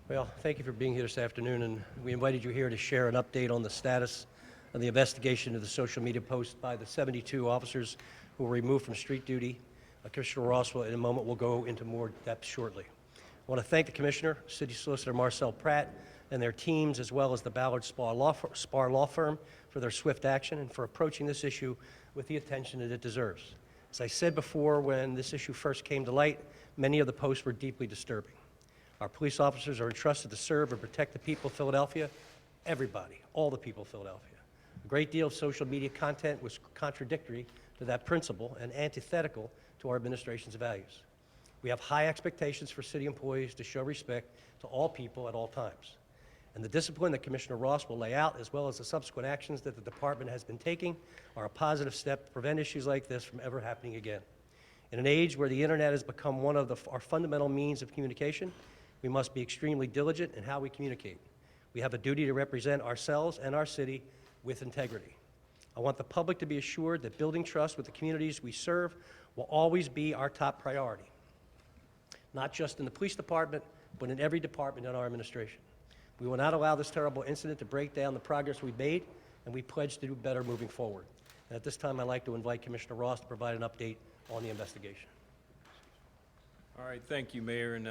Well, thank you for being here this afternoon, and we invited you here to share an update on the status of the investigation of the social media post by the 72 officers who were removed from street duty. Commissioner Ross will, in a moment, will go into more depth shortly. I want to thank the Commissioner, City Solicitor Marcel Pratt, and their teams, as well as the Ballard Spar Law Firm, for their swift action and for approaching this issue with the attention that it deserves. As I said before, when this issue first came to light, many of the posts were deeply disturbing. Our police officers are entrusted to serve and protect the people of Philadelphia, everybody, all the people of Philadelphia. A great deal of social media content was contradictory to that principle and antithetical to our administration's values. We have high expectations for city employees to show respect to all people at all times. And the discipline that Commissioner Ross will lay out, as well as the subsequent actions that the department has been taking, are a positive step to prevent issues like this from ever happening again. In an age where the internet has become one of our fundamental means of communication, we must be extremely diligent in how we communicate. We have a duty to represent ourselves and our city with integrity. I want the public to be assured that building trust with the communities we serve will always be our top priority, not just in the police department, but in every department in our administration. We will not allow this terrible incident to break down the progress we've made, and we pledge to do better moving forward. And at this time, I'd like to invite Commissioner Ross to provide an update on the investigation. All right, thank you, Mayor. And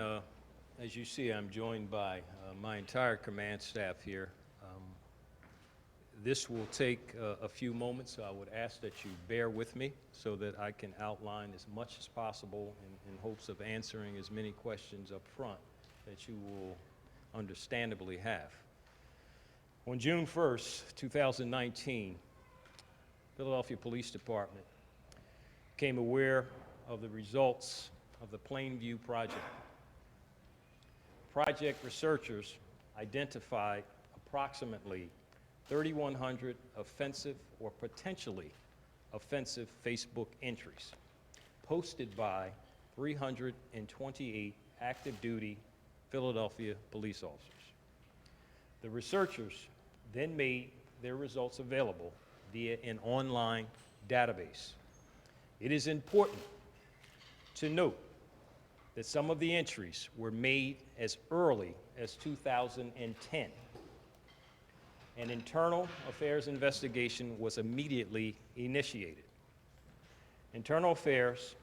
as you see, I'm joined by my entire command staff here. This will take a few moments, so I would ask that you bear with me so that I can outline as much as possible in hopes of answering as many questions up front that you will understandably have. On June 1st, 2019, Philadelphia Police Department became aware of the results of the Plainview Project. Project researchers identified approximately 3,100 offensive or potentially offensive Facebook entries posted by 328 active duty Philadelphia police officers. The researchers then made their results available via an online database. It is important to note that some of the entries were made as early as 2010. An internal affairs investigation was immediately initiated. Internal affairs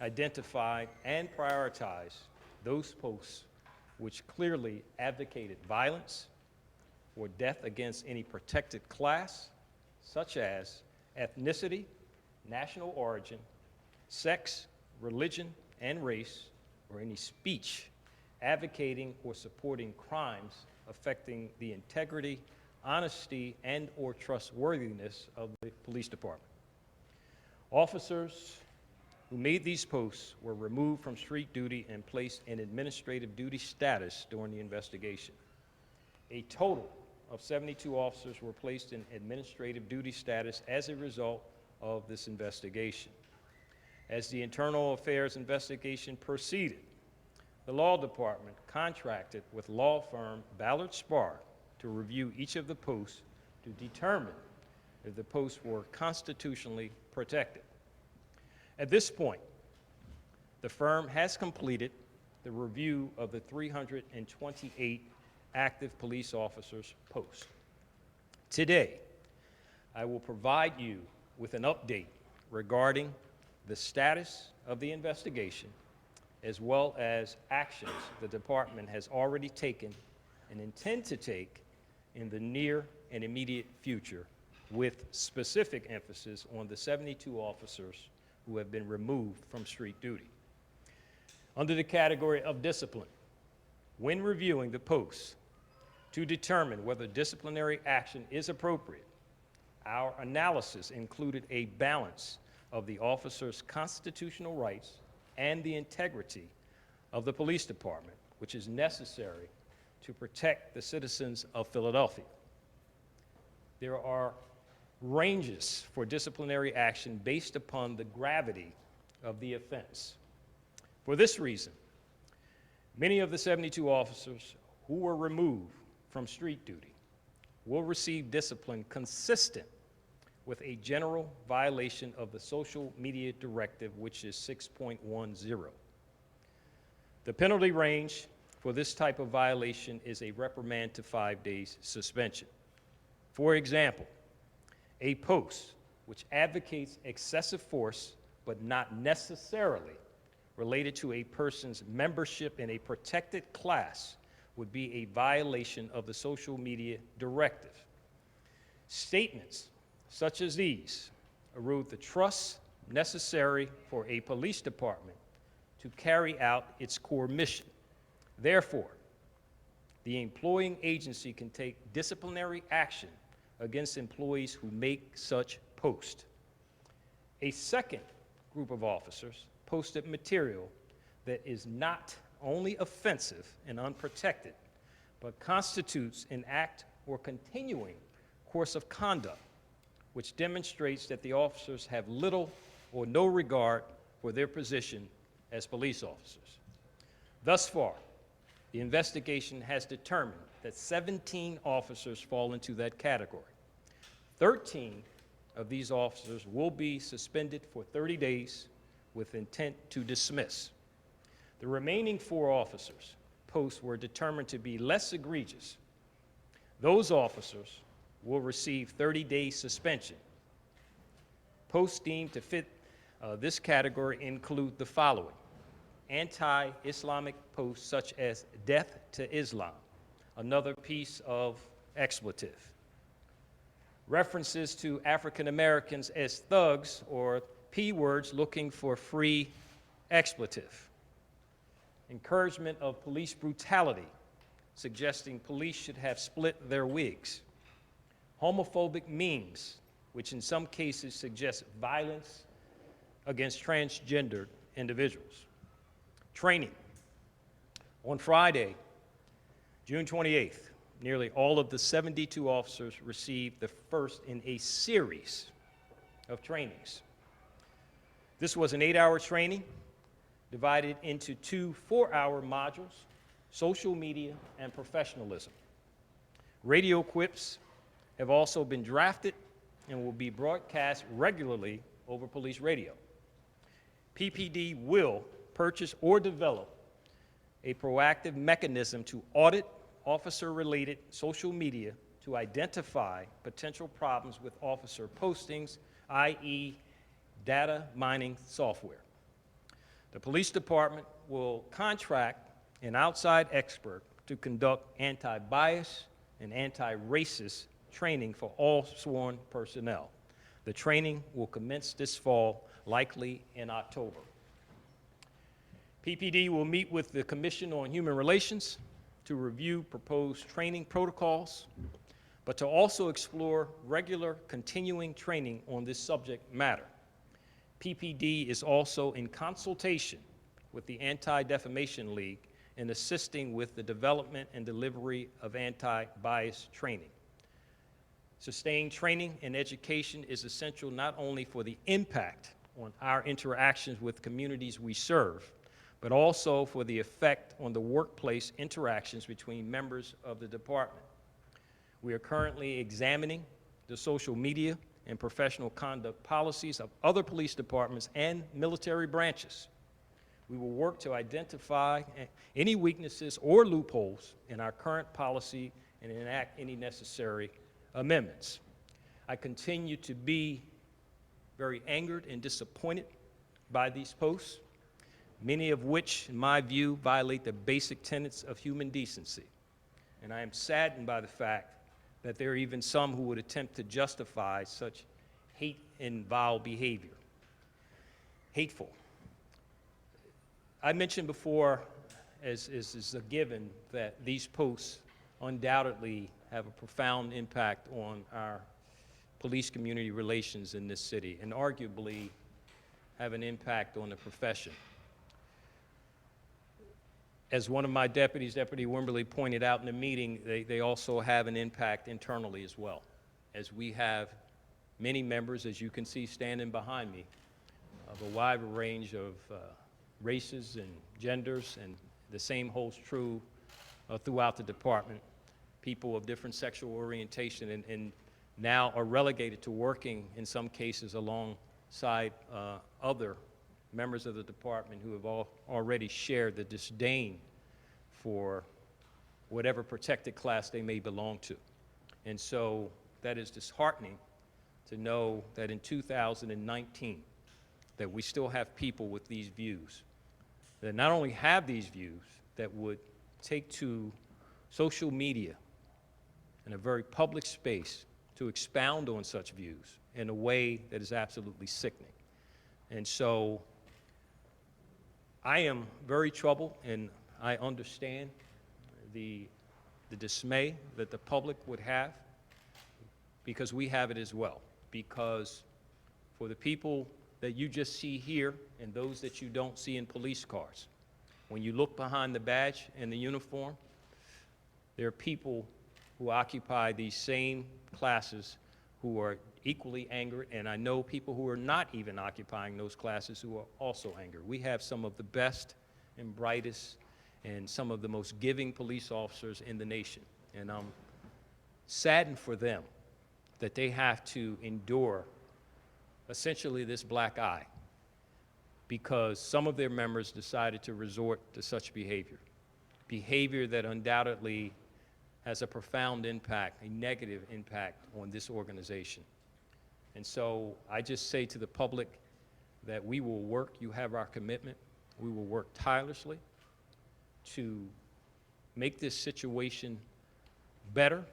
identified and prioritized those posts which clearly advocated violence or death against any protected class, such as ethnicity, national origin, sex, religion, and race, or any speech advocating or supporting crimes affecting the integrity, honesty, and or trustworthiness of the police department. Officers who made these posts were removed from street duty and placed in administrative duty status during the investigation. A total of 72 officers were placed in administrative duty status as a result of this investigation. As the internal affairs investigation proceeded, the law department contracted with law firm Ballard Spar to review each of the posts to determine if the posts were constitutionally protected. At this point, the firm has completed the review of the 328 active police officers' posts. Today, I will provide you with an update regarding the status of the investigation, as well as actions the department has already taken and intend to take in the near and immediate future, with specific emphasis on the 72 officers who have been removed from street duty. Under the category of discipline, when reviewing the posts to determine whether disciplinary action is appropriate, our analysis included a balance of the officer's constitutional rights and the integrity of the police department, which is necessary to protect the citizens of Philadelphia. There are ranges for disciplinary action based upon the gravity of the offense. For this reason, many of the 72 officers who were removed from street duty will receive discipline consistent with a general violation of the social media directive, which is 6.10. The penalty range for this type of violation is a reprimand to 5 days suspension. For example, a post which advocates excessive force but not necessarily related to a person's membership in a protected class would be a violation of the social media directive. Statements such as these erode the trust necessary for a police department to carry out its core mission. Therefore, the employing agency can take disciplinary action against employees who make such posts. A second group of officers posted material that is not only offensive and unprotected, but constitutes an act or continuing course of conduct which demonstrates that the officers have little or no regard for their position as police officers. Thus far, the investigation has determined that 17 officers fall into that category. 13 of these officers will be suspended for 30 days with intent to dismiss. The remaining 4 officers' posts were determined to be less egregious. Those officers will receive 30-day suspension. Posts deemed to fit this category include the following: anti-Islamic posts such as "Death to Islam," another piece of expletive; references to African Americans as thugs or P words looking for free expletive; encouragement of police brutality, suggesting police should have split their wigs; homophobic memes, which in some cases suggest violence against transgendered individuals; training. On Friday, June 28th, nearly all of the 72 officers received the first in a series of trainings. This was an 8-hour training divided into 2 4-hour modules: social media and professionalism. Radio clips have also been drafted and will be broadcast regularly over police radio. PPD will purchase or develop a proactive mechanism to audit officer-related social media to identify potential problems with officer postings, i.e., data mining software. The police department will contract an outside expert to conduct anti-bias and anti-racist training for all sworn personnel. The training will commence this fall, likely in October. PPD will meet with the Commission on Human Relations to review proposed training protocols, but to also explore regular continuing training on this subject matter. PPD is also in consultation with the Anti-Defamation League in assisting with the development and delivery of anti-bias training. Sustained training and education is essential not only for the impact on our interactions with communities we serve, but also for the effect on the workplace interactions between members of the department. We are currently examining the social media and professional conduct policies of other police departments and military branches. We will work to identify any weaknesses or loopholes in our current policy and enact any necessary amendments. I continue to be very angered and disappointed by these posts, many of which, in my view, violate the basic tenets of human decency. And I am saddened by the fact that there are even some who would attempt to justify such hate and vile behavior. Hateful. I mentioned before, as is a given, that these posts undoubtedly have a profound impact on our police community relations in this city, and arguably have an impact on the profession. As one of my deputies, Deputy Wimberly, pointed out in the meeting, they also have an impact internally as well, as we have many members, as you can see standing behind me, of a wide range of races and genders, and the same holds true throughout the department. People of different sexual orientation and now are relegated to working, in some cases, alongside other members of the department who have already shared the disdain for whatever protected class they may belong to. And so that is disheartening to know that in 2019, that we still have people with these views, that not only have these views, that would take to social media in a very public space to expound on such views in a way that is absolutely sickening. And so I am very troubled, and I understand the dismay that the public would have, because we have it as well. Because for the people that you just see here and those that you don't see in police cars, when you look behind the badge and the uniform, there are people who occupy these same classes who are equally angered, and I know people who are not even occupying those classes who are also angered. We have some of the best and brightest and some of the most giving police officers in the nation, and I'm saddened for them that they have to endure essentially this black eye because some of their members decided to resort to such behavior that undoubtedly has a profound impact, a negative impact on this organization. And so I just say to the public that we will work, you have our commitment, we will work tirelessly to make this situation better.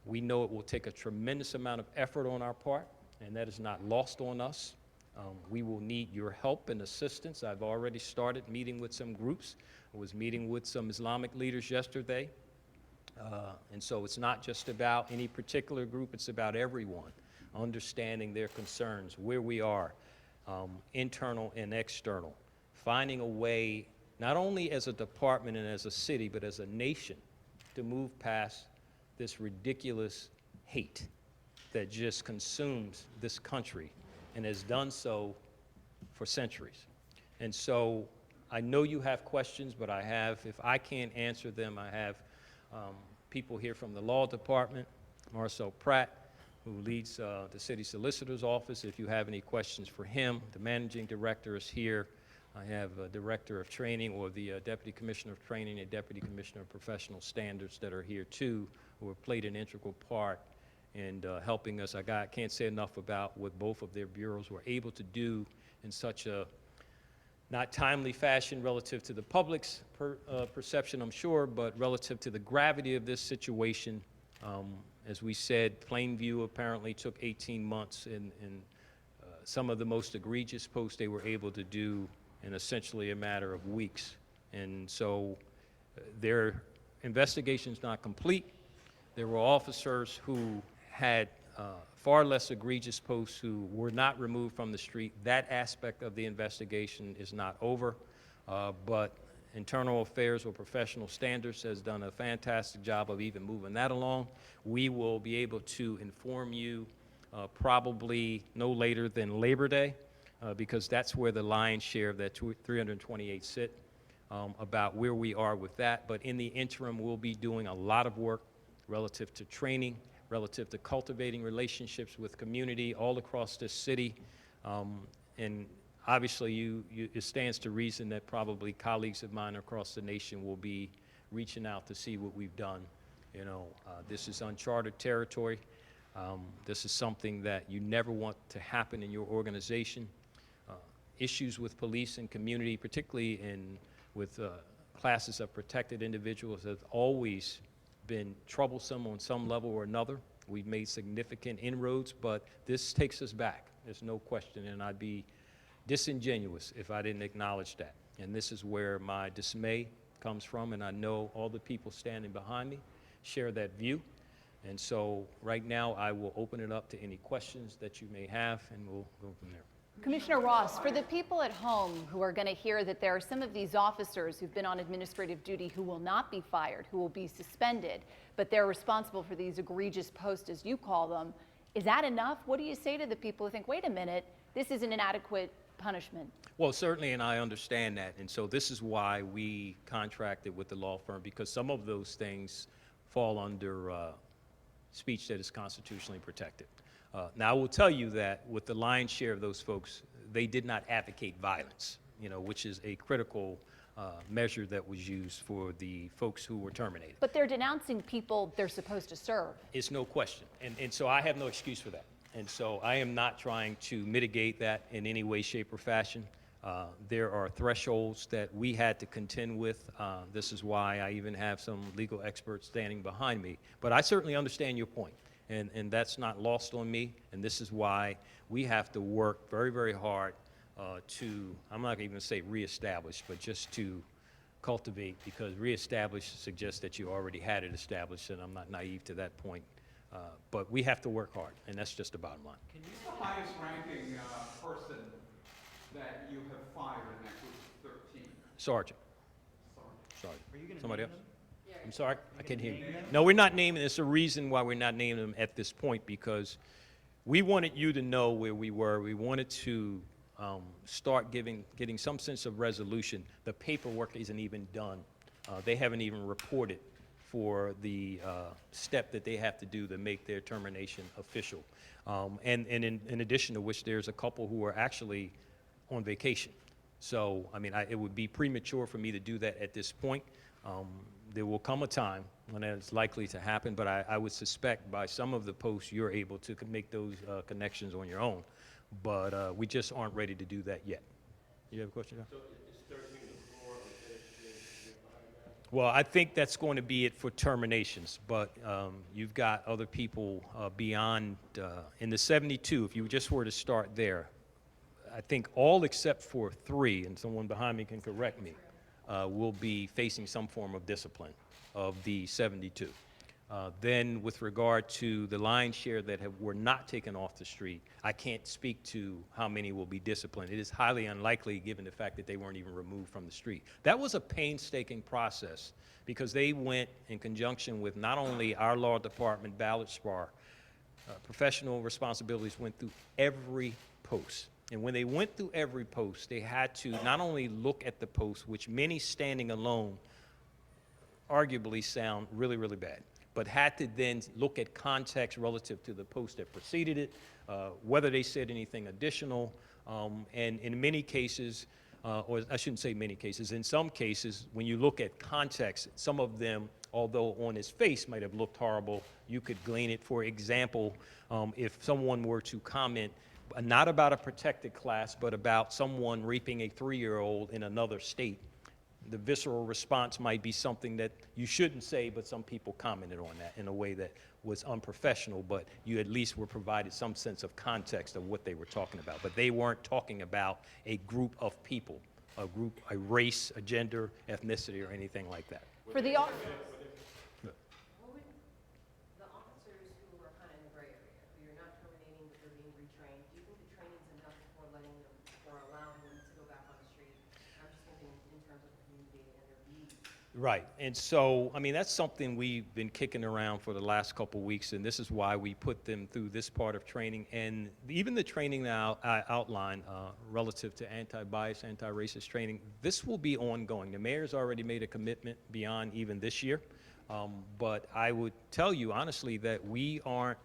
We know it will take a tremendous amount of effort on our part, and that is not lost on us. We will need your help and assistance. I've already started meeting with some groups. I was meeting with some Islamic leaders yesterday. And so it's not just about any particular group, it's about everyone, understanding their concerns, where we are, internal and external, finding a way, not only as a department and as a city, but as a nation, to move past this ridiculous hate that just consumes this country and has done so for centuries. And so I know you have questions, but if I can't answer them, I have people here from the law department, Marcel Pratt, who leads the city solicitor's office. If you have any questions for him, the managing director is here. I have a director of training, or the deputy commissioner of training and deputy commissioner of professional standards that are here too, who have played an integral part in helping us. I can't say enough about what both of their bureaus were able to do in such a not timely fashion relative to the public's perception, I'm sure, but relative to the gravity of this situation. As we said, Plainview apparently took 18 months, and some of the most egregious posts they were able to do in essentially a matter of weeks. And so their investigation's not complete. There were officers who had far less egregious posts who were not removed from the street. That aspect of the investigation is not over, but Internal Affairs or Professional Standards has done a fantastic job of even moving that along. We will be able to inform you probably no later than Labor Day, because that's where the lion's share of that 328 sit, about where we are with that. But in the interim, we'll be doing a lot of work relative to training, relative to cultivating relationships with community all across this city. And obviously, it stands to reason that probably colleagues of mine across the nation will be reaching out to see what we've done. You know, this is uncharted territory. This is something that you never want to happen in your organization. Issues with police and community, particularly with classes of protected individuals, have always been troublesome on some level or another. We've made significant inroads, but this takes us back. There's no question, and I'd be disingenuous if I didn't acknowledge that. And this is where my dismay comes from, and I know all the people standing behind me share that view. And so right now, I will open it up to any questions that you may have, and we'll go from there. Commissioner Ross, for the people at home who are going to hear that there are some of these officers who've been on administrative duty who will not be fired, who will be suspended, but they're responsible for these egregious posts, as you call them, is that enough? What do you say to the people who think, wait a minute, this isn't an adequate punishment? Well, certainly, and I understand that. And so this is why we contracted with the law firm, because some of those things fall under speech that is constitutionally protected. Now, I will tell you that with the lion's share of those folks, they did not advocate violence, which is a critical measure that was used for the folks who were terminated. But they're denouncing people they're supposed to serve. It's no question. And so I have no excuse for that. And so I am not trying to mitigate that in any way, shape, or fashion. There are thresholds that we had to contend with. This is why I even have some legal experts standing behind me. But I certainly understand your point, and that's not lost on me. And this is why we have to work very, very hard to, I'm not even going to say reestablish, but just to cultivate, because reestablish suggests that you already had it established, and I'm not naive to that point. But we have to work hard, and that's just the bottom line. Who's the highest ranking person that you have fired in that group of 13? Sergeant. Sorry. Sergeant. Somebody else? I'm sorry, I can't hear you. No, we're not naming, there's a reason why we're not naming them at this point, because we wanted you to know where we were. We wanted to start getting some sense of resolution. The paperwork isn't even done. They haven't even reported for the step that they have to do to make their termination official. And in addition to which, there's a couple who are actually on vacation. So, I mean, it would be premature for me to do that at this point. There will come a time when it's likely to happen, but I would suspect by some of the posts you're able to make those connections on your own. But we just aren't ready to do that yet. You have a question, John? So is 13 the floor? Well, I think that's going to be it for terminations, but you've got other people beyond, in the 72, if you just were to start there, I think all except for 3, and someone behind me can correct me, will be facing some form of discipline of the 72. Then with regard to the lion's share that were not taken off the street, I can't speak to how many will be disciplined. It is highly unlikely given the fact that they weren't even removed from the street. That was a painstaking process because they went in conjunction with not only our law department, ballot spar, professional responsibilities went through every post. And when they went through every post, they had to not only look at the post, which many standing alone arguably sound really, really bad, but had to then look at context relative to the post that preceded it, whether they said anything additional, and in many cases, or I shouldn't say many cases, in some cases, when you look at context, some of them, although on his face might have looked horrible, you could glean it. For example, if someone were to comment not about a protected class, but about someone raping a 3-year-old in another state, the visceral response might be something that you shouldn't say, but some people commented on that in a way that was unprofessional, but you at least were provided some sense of context of what they were talking about. But they weren't talking about a group of people, a race, a gender, ethnicity, or anything like that. For the What would the officers who are kind of in the gray area, who you're not terminating but they're being retrained, do you think the training's enough before letting them or allowing them to go back on the street? I'm just thinking in terms of community and their needs. Right, and so, I mean, that's something we've been kicking around for the last couple of weeks, and this is why we put them through this part of training. And even the training now I outlined relative to anti-bias, anti-racist training, this will be ongoing. The mayor's already made a commitment beyond even this year, but I would tell you honestly that we aren't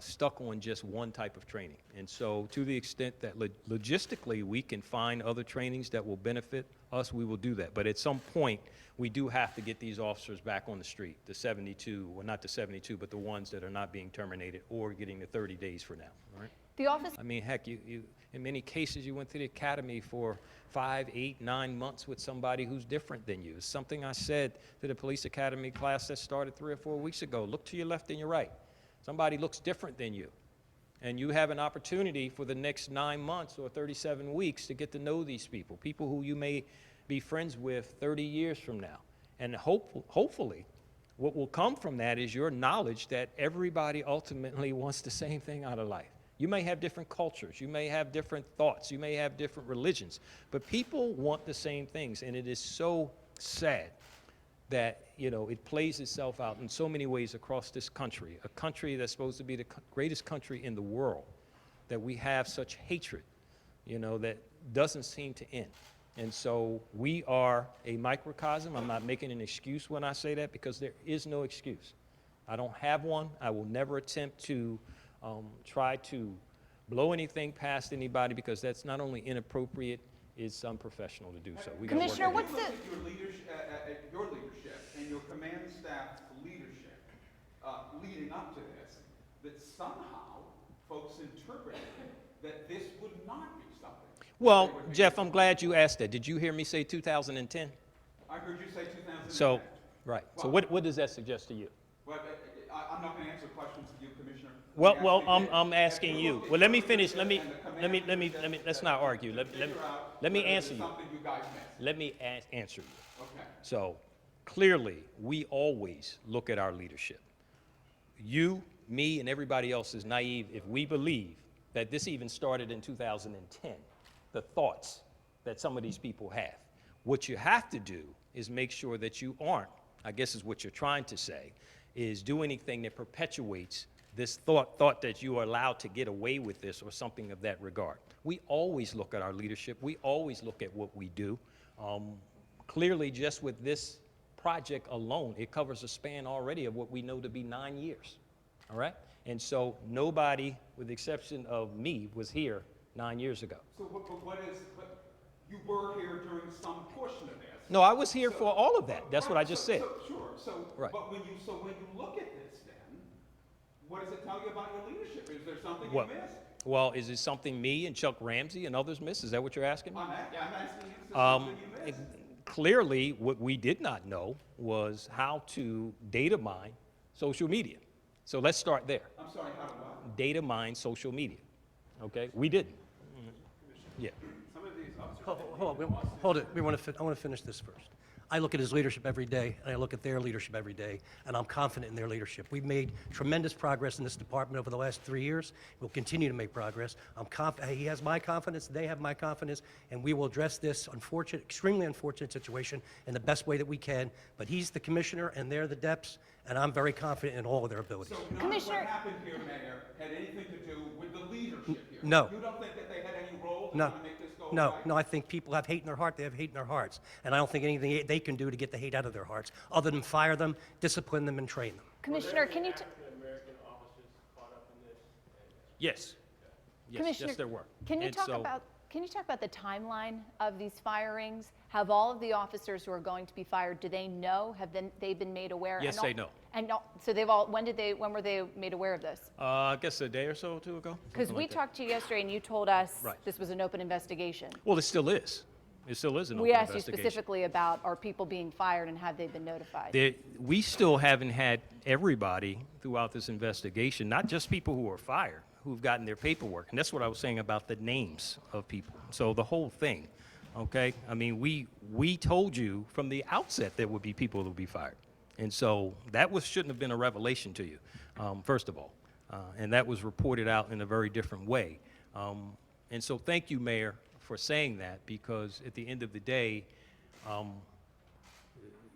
stuck on just one type of training. And so to the extent that logistically we can find other trainings that will benefit us, we will do that. But at some point, we do have to get these officers back on the street, the 72, well, not the 72, but the ones that are not being terminated or getting the 30 days for now, all right? The office. I mean, heck, you in many cases, you went to the academy for 5, 8, 9 months with somebody who's different than you. It's something I said to the police academy class that started 3 or 4 weeks ago. Look to your left and your right. Somebody looks different than you. And you have an opportunity for the next 9 months or 37 weeks to get to know these people who you may be friends with 30 years from now. And hopefully, what will come from that is your knowledge that everybody ultimately wants the same thing out of life. You may have different cultures, you may have different thoughts, you may have different religions, but people want the same things, and it is so sad that, you know, it plays itself out in so many ways across this country, a country that's supposed to be the greatest country in the world, that we have such hatred, you know, that doesn't seem to end. And so we are a microcosm. I'm not making an excuse when I say that, because there is no excuse. I don't have one. I will never attempt to try to blow anything past anybody, because that's not only inappropriate, it's unprofessional to do so. We gotta work Commissioner, on it. what's the, Your leadership and your command staff leadership leading up to this, that somehow folks interpreted that this would not be something. Well, they would be Jeff, I'm doing. glad you asked that. Did you hear me say 2010? I heard you say 2010. So, right. So Well- what does that suggest to you? But I'm not going to answer questions of you, Commissioner. Well, I'm well, asking you. I'm asking Have you. looked at Well, let me your finish. leadership and the command leadership Let's not argue. to figure out Let me whether answer there's you. something you guys missed? Let me answer you. Okay. So, clearly, we always look at our leadership. You, me, and everybody else is naive if we believe that this even started in 2010, the thoughts that some of these people have. What you have to do is make sure that you aren't, I guess is what you're trying to say, is do anything that perpetuates this thought that you are allowed to get away with this or something of that regard. We always look at our leadership. We always look at what we do. Clearly, just with this project alone, it covers a span already of what we know to be 9 years, all right? And so nobody, with the exception of me, was here 9 years ago. So but you were here during some portion of this. No, I was here for all of that. That's what I just said. Sure, Right. but when you look at this then, what does it tell you about your leadership? Is there something What? you missed? Well, is it something me and Chuck Ramsey and others miss? Is that what you're asking me? I'm asking you, is there something you missed? Clearly, what we did not know was how to data mine social media. So let's start there. I'm sorry, how to what? Data mine social media. Okay? We didn't. Yeah. Hold it. I want to finish this first. I look at his leadership every day, and I look at their leadership every day, and I'm confident in their leadership. We've made tremendous progress in this department over the last 3 years. We'll continue to make progress. He has my confidence, they have my confidence, and we will address this extremely unfortunate situation in the best way that we can. But he's the commissioner, and they're the DEPs, and I'm very confident in all of their abilities. So none of Commissioner- what happened here, Mayor, had anything to do with the leadership here? No. You don't think that they had any role No, to make this go no, right? no, I think people have hate in their heart, they have hate in their hearts. And I don't think anything they can do to get the hate out of their hearts, other than fire them, discipline them, and train them. Commissioner, can you, African-American officers caught up in this? Yes. Yes, Commissioner, yes, there were. can you And talk so- about, can you talk about the timeline of these firings? Have all of the officers who are going to be fired, do they know? Have they been made aware? Yes, And they know. So they've all, when were they made aware of this? I guess a day or so or two ago. Because something we like that. talked to you yesterday and you told us Right. this was an open investigation. Well, it still is. It still is an open We asked you investigation. specifically about are people being fired and have they been notified? We still haven't had everybody throughout this investigation, not just people who are fired, who've gotten their paperwork. And that's what I was saying about the names of people. So the whole thing, okay? I mean, we told you from the outset there would be people who would be fired. And so that shouldn't have been a revelation to you, first of all. And that was reported out in a very different way. And so thank you, Mayor, for saying that, because at the end of the day,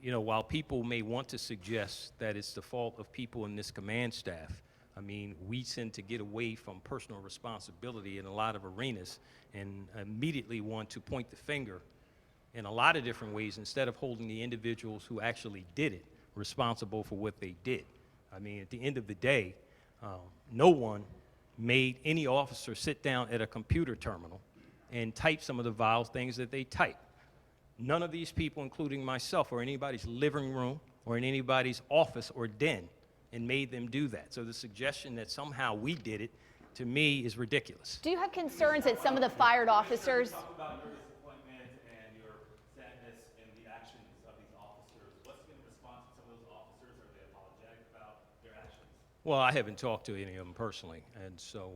you know, while people may want to suggest that it's the fault of people in this command staff, I mean, we tend to get away from personal responsibility in a lot of arenas and immediately want to point the finger in a lot of different ways instead of holding the individuals who actually did it responsible for what they did. I mean, at the end of the day, no one made any officer sit down at a computer terminal and type some of the vile things that they type. None of these people, including myself, or anybody's living room or in anybody's office or den and made them do that. So the suggestion that somehow we did it, to me, is ridiculous. Do you have concerns that some of the fired officers? Talk about your disappointment and your sadness in the actions of these officers. What's been the response from some of those officers? Are they apologetic about their actions? Well, I haven't talked to any of them personally, and so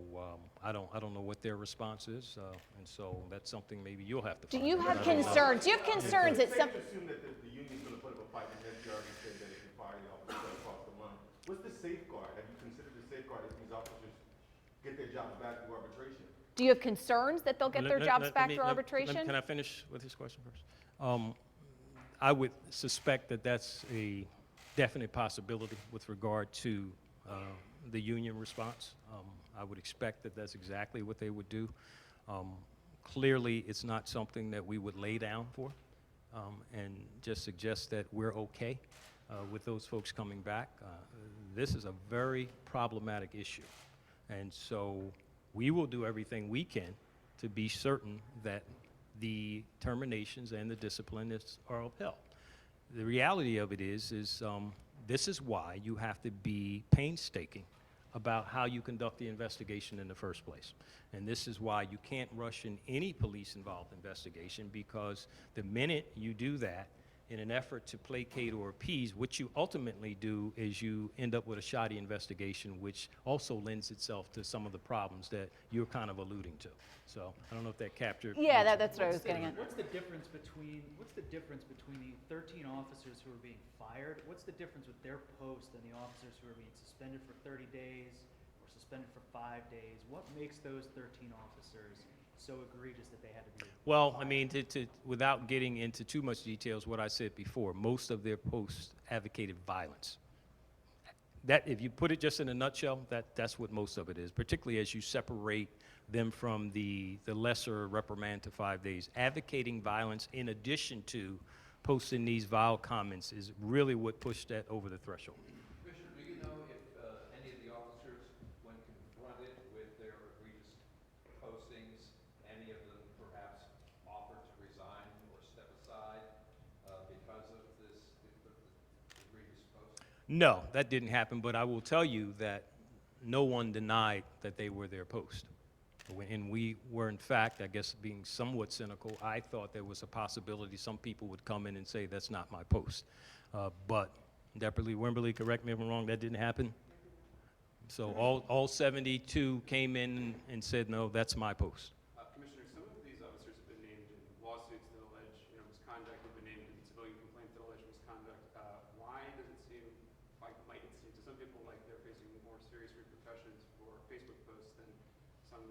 I don't know what their response is, and so that's something maybe you'll have to Do find you out. have I don't know. concerns? Do you have concerns that some? It's safe to assume that the union's gonna put up a fight, and NPR already said that if you fire the officers that cross the line. What's the safeguard? Have you considered the safeguard if these officers get their jobs back through arbitration? Do you have concerns that they'll get their jobs back through Can arbitration? I finish with this question first? I would suspect that that's a definite possibility with regard to the union response. I would expect that that's exactly what they would do. Clearly, it's not something that we would lay down for and just suggest that we're okay with those folks coming back. This is a very problematic issue. And so we will do everything we can to be certain that the terminations and the discipline are upheld. The reality of it is this is why you have to be painstaking about how you conduct the investigation in the first place. And this is why you can't rush in any police-involved investigation, because the minute you do that in an effort to placate or appease, what you ultimately do is you end up with a shoddy investigation, which also lends itself to some of the problems that you're kind of alluding to. So I don't know if that captured. Yeah, that's what I was getting at. What's the difference between the 13 officers who are being fired? What's the difference with their post and the officers who are being suspended for 30 days or suspended for 5 days? What makes those 13 officers so egregious that they had to be? Well, I mean, without getting into too much details, what I said before, most of their posts advocated violence. That, if you put it just in a nutshell, that's what most of it is, particularly as you separate them from the lesser reprimand to 5 days. Advocating violence in addition to posting these vile comments is really what pushed that over the threshold. Commissioner, do you know if any of the officers, when confronted with their egregious postings, any of them perhaps offered to resign or step aside because of this egregious post? No, that didn't happen, but I will tell you that no one denied that they were their post. And we were, in fact, I guess being somewhat cynical, I thought there was a possibility some people would come in and say, that's not my post. But Deputy Wimberly, correct me if I'm wrong, that didn't happen? So all 72 came in and said, no, that's my post. Commissioner, some of these officers have been named in lawsuits that allege misconduct, have been named in civilian complaints that allege misconduct. Why does it seem, might it seem to some people like they're facing more serious repercussions for Facebook posts than some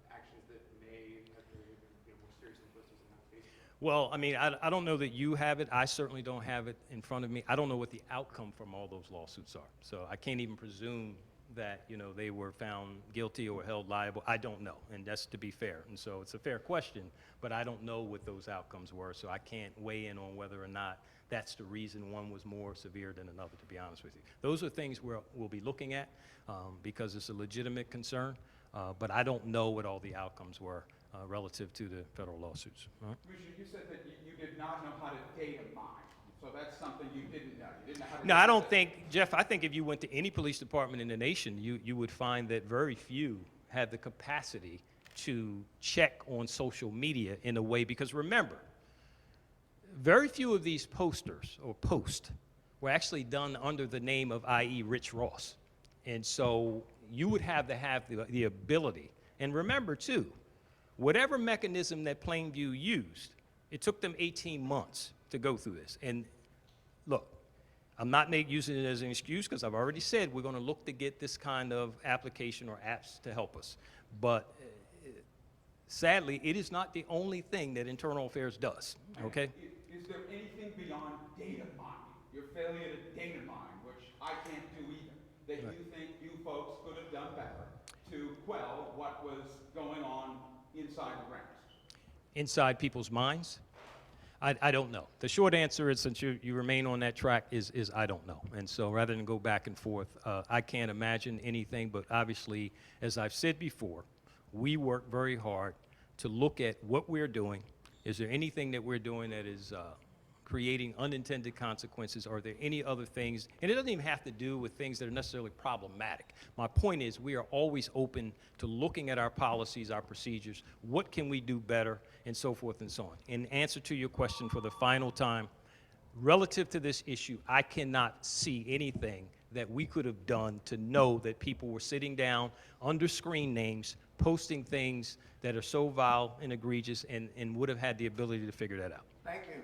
actions that may have very more serious influences on Facebook? Well, I mean, I don't know that you have it. I certainly don't have it in front of me. I don't know what the outcome from all those lawsuits are. So I can't even presume that, they were found guilty or held liable. I don't know, and that's to be fair. And so it's a fair question, but I don't know what those outcomes were, so I can't weigh in on whether or not that's the reason one was more severe than another, to be honest with you. Those are things we'll be looking at because it's a legitimate concern, but I don't know what all the outcomes were relative to the federal lawsuits. All right? Commissioner, you said that you did not know how to data mine. So that's something you didn't know. You didn't know how to No, I don't think, Jeff, I think if you went to any police department in the nation, you would find that very few had the capacity to check on social media in a way, because remember, very few of these posters or posts were actually done under the name of, i.e., Rich Ross. And so you would have to have the ability. And remember, too, whatever mechanism that Plainview used, it took them 18 months to go through this. And look, I'm not using it as an excuse, because I've already said we're going to look to get this kind of application or apps to help us. But sadly, it is not the only thing that Internal Affairs does, okay? Is there anything beyond data mining, your failure to data mine, which I can't do either, that you think you folks could have done better to quell what was going on inside the ranks? Inside people's minds? I don't know. The short answer is, since you remain on that track, is I don't know. And so rather than go back and forth, I can't imagine anything, but obviously, as I've said before, we work very hard to look at what we're doing. Is there anything that we're doing that is creating unintended consequences? Are there any other things? And it doesn't even have to do with things that are necessarily problematic. My point is, we are always open to looking at our policies, our procedures, what can we do better, and so forth and so on. In answer to your question for the final time, relative to this issue, I cannot see anything that we could have done to know that people were sitting down under screen names, posting things that are so vile and egregious, and would have had the ability to figure that out. Thank you.